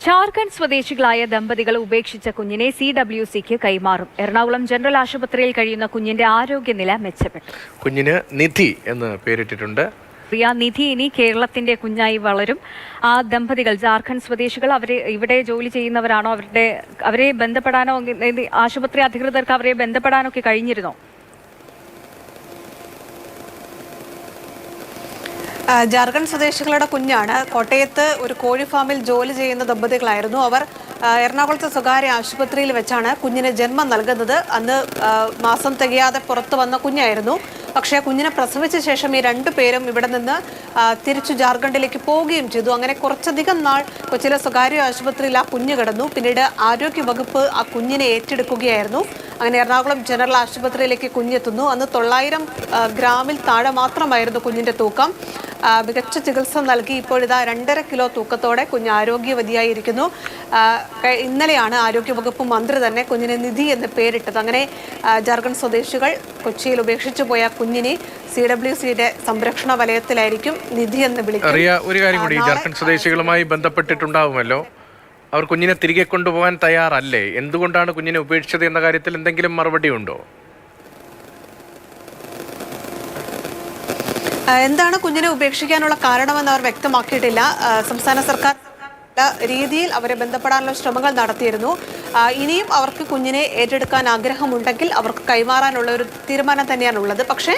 ജാർഖണ്ഡ് സ്വദേശികളായ ദമ്പതികൾ ഉപേക്ഷിച്ച കുഞ്ഞിനെ CWCക്ക് കൈമാറും. എറണാകുളം ജനറൽ ആശുപത്രിയിൽ കഴിയുന്ന കുഞ്ഞിന്റെ ആരോഗ്യനില മെച്ചപ്പെട്ടു. കുഞ്ഞിന് നിധി എന്ന് പേരിട്ടിട്ടുണ്ട്. നിധി ഇനി കേരളത്തിന്റെ കുഞ്ഞായി വളരും. ആ ദമ്പതികൾ ജാർഖണ്ഡ് സ്വദേശികൾ ഇവിടെ ജോലി ചെയ്യുന്നവരാണോ? അവരെ ബന്ധപ്പെടാനോ, ആശുപത്രി അധികൃതർക്ക് അവരെ ബന്ധപ്പെടാനോ ഒക്കെ കഴിഞ്ഞിരുന്നോ? ജാർഖണ്ഡ് സ്വദേശികളുടെ കുഞ്ഞാണ്. കോട്ടയത്ത് ഒരു കോഴി ഫാമിൽ ജോലി ചെയ്യുന്ന ദമ്പതികളായിരുന്നു. അവർ എറണാകുളത്തെ സ്വകാര്യ ആശുപത്രിയിൽ വെച്ചാണ് കുഞ്ഞിന് ജന്മം നൽകുന്നത്. അന്ന് മാസം തികയാതെ പുറത്തു വന്ന കുഞ്ഞായിരുന്നു. പക്ഷേ കുഞ്ഞിനെ പ്രസവിച്ച ശേഷം ഈ രണ്ടുപേരും ഇവിടെ നിന്ന് തിരിച്ചു ജാർഖണ്ഡിലേക്ക് പോവുകയും ചെയ്തു. അങ്ങനെ കുറച്ചധികം നാൾ കൊച്ചിയിലെ സ്വകാര്യ ആശുപത്രിയിൽ ആ കുഞ്ഞ് കിടന്നു. പിന്നീട് ആരോഗ്യ വകുപ്പ് ആ കുഞ്ഞിനെ ഏറ്റെടുക്കുകയായിരുന്നു. അങ്ങനെ എറണാകുളം ജനറൽ ആശുപത്രിയിലേക്ക് കുഞ്ഞെത്തുന്നു. അന്ന് 900 ഗ്രാമിൽ താഴെ മാത്രമായിരുന്നു കുഞ്ഞിന്റെ തൂക്കം. മികച്ച ചികിത്സ നൽകി ഇപ്പോഴിതാ 2.5 കിലോ തൂക്കത്തോടെ കുഞ്ഞ് ആരോഗ്യവതിയായിരിക്കുന്നു. ഇന്നലെയാണ് ആരോഗ്യവകുപ്പ് മന്ത്രി തന്നെ കുഞ്ഞിന് നിധി എന്ന് പേരിട്ടത്. അങ്ങനെ ജാർഖണ്ഡ് സ്വദേശികൾ കൊച്ചിയിൽ ഉപേക്ഷിച്ചു പോയ കുഞ്ഞിനെ CWCയുടെ സംരക്ഷണ വലയത്തിലായിരിക്കും നിധി എന്ന് വിളിക്കുന്നത്. ഒരു കാര്യം കൂടി, ജാർഖണ്ഡ് സ്വദേശികളുമായി ബന്ധപ്പെട്ടിട്ടുണ്ടാവുമല്ലോ, അവർ കുഞ്ഞിനെ തിരികെ കൊണ്ടുപോകാൻ തയ്യാറല്ലേ? എന്തുകൊണ്ടാണ് കുഞ്ഞിനെ ഉപേക്ഷിച്ചത് എന്ന കാര്യത്തിൽ എന്തെങ്കിലും മറുപടി ഉണ്ടോ? എന്താണ് കുഞ്ഞിനെ ഉപേക്ഷിക്കാനുള്ള കാരണമെന്ന് അവർ വ്യക്തമാക്കിയിട്ടില്ല. സംസ്ഥാന സർക്കാർ രീതിയിൽ അവരെ ബന്ധപ്പെടാനുള്ള ശ്രമങ്ങൾ നടത്തിയിരുന്നു. ഇനിയും അവർക്ക് കുഞ്ഞിനെ ഏറ്റെടുക്കാൻ ആഗ്രഹമുണ്ടെങ്കിൽ അവർക്ക് കൈമാറാനുള്ള ഒരു തീരുമാനം തന്നെയാണുള്ളത്. പക്ഷേ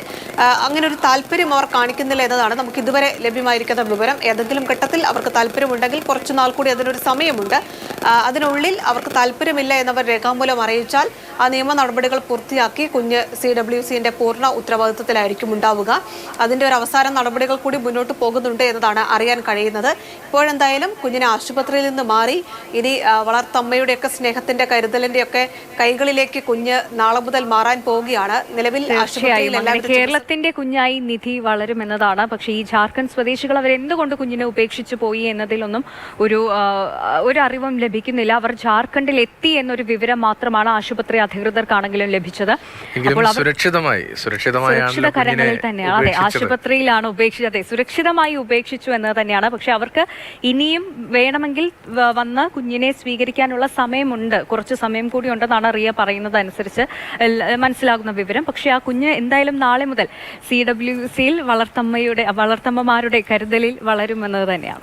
അങ്ങനെ ഒരു താല്പര്യം അവർ കാണിക്കുന്നില്ല എന്നതാണ് നമുക്ക് ഇതുവരെ ലഭ്യമായിരിക്കുന്ന വിവരം. ഏതെങ്കിലും ഘട്ടത്തിൽ അവർക്ക് താല്പര്യമുണ്ടെങ്കിൽ കുറച്ചു നാൾ കൂടി അതിനൊരു സമയമുണ്ട്. അതിനുള്ളിൽ അവർക്ക് താല്പര്യമില്ല എന്നവർ രേഖാമൂലം അറിയിച്ചാൽ ആ നിയമ നടപടികൾ പൂർത്തിയാക്കി കുഞ്ഞ് CWCന്റെ പൂർണ്ണ ഉത്തരവാദിത്വത്തിലായിരിക്കും ഉണ്ടാവുക. അതിൻ്റെ ഒരു അവസാന നടപടികൾ കൂടി മുന്നോട്ട് പോകുന്നുണ്ട് എന്നതാണ് അറിയാൻ കഴിയുന്നത്. ഇപ്പോഴെന്തായാലും കുഞ്ഞിനെ ആശുപത്രിയിൽ നിന്ന് മാറി ഇനി വളർത്തമ്മയുടെയൊക്കെ സ്നേഹത്തിന്റെ കരുതലിന്റെയൊക്കെ കൈകളിലേക്ക് കുഞ്ഞ് നാളെ മുതൽ മാറാൻ പോവുകയാണ്. നിലവിൽ കേരളത്തിന്റെ കുഞ്ഞായി നിധി വളരുമെന്നതാണ്. പക്ഷേ ഈ ജാർഖണ്ഡ് സ്വദേശികൾ അവരെന്തുകൊണ്ട് കുഞ്ഞിനെ ഉപേക്ഷിച്ചു പോയി എന്നതിലൊന്നും ഒരു അറിവും ലഭിക്കുന്നില്ല. അവർ ജാർഖണ്ഡിൽ എത്തി എന്നൊരു വിവരം മാത്രമാണ് ആശുപത്രി അധികൃതർക്കാണെങ്കിലും ലഭിച്ചത്. അപ്പോൾ സുരക്ഷിത കരങ്ങളിൽ തന്നെയാണ്. അതെ, ആശുപത്രിയിലാണ് ഉപേക്ഷിച്ചത്. സുരക്ഷിതമായി ഉപേക്ഷിച്ചു എന്ന് തന്നെയാണ്. പക്ഷെ അവർക്ക് ഇനിയും വേണമെങ്കിൽ വന്ന് കുഞ്ഞിനെ സ്വീകരിക്കാനുള്ള സമയമുണ്ട്. കുറച്ച് സമയം കൂടി ഉണ്ടെന്നാണ് റിയ പറയുന്നത് അനുസരിച്ച് മനസ്സിലാകുന്ന വിവരം. പക്ഷെ ആ കുഞ്ഞ് എന്തായാലും നാളെ മുതൽ CWCയിൽ വളർത്തമ്മമാരുടെ കരുതലിൽ വളരുമെന്നത് തന്നെയാണ്.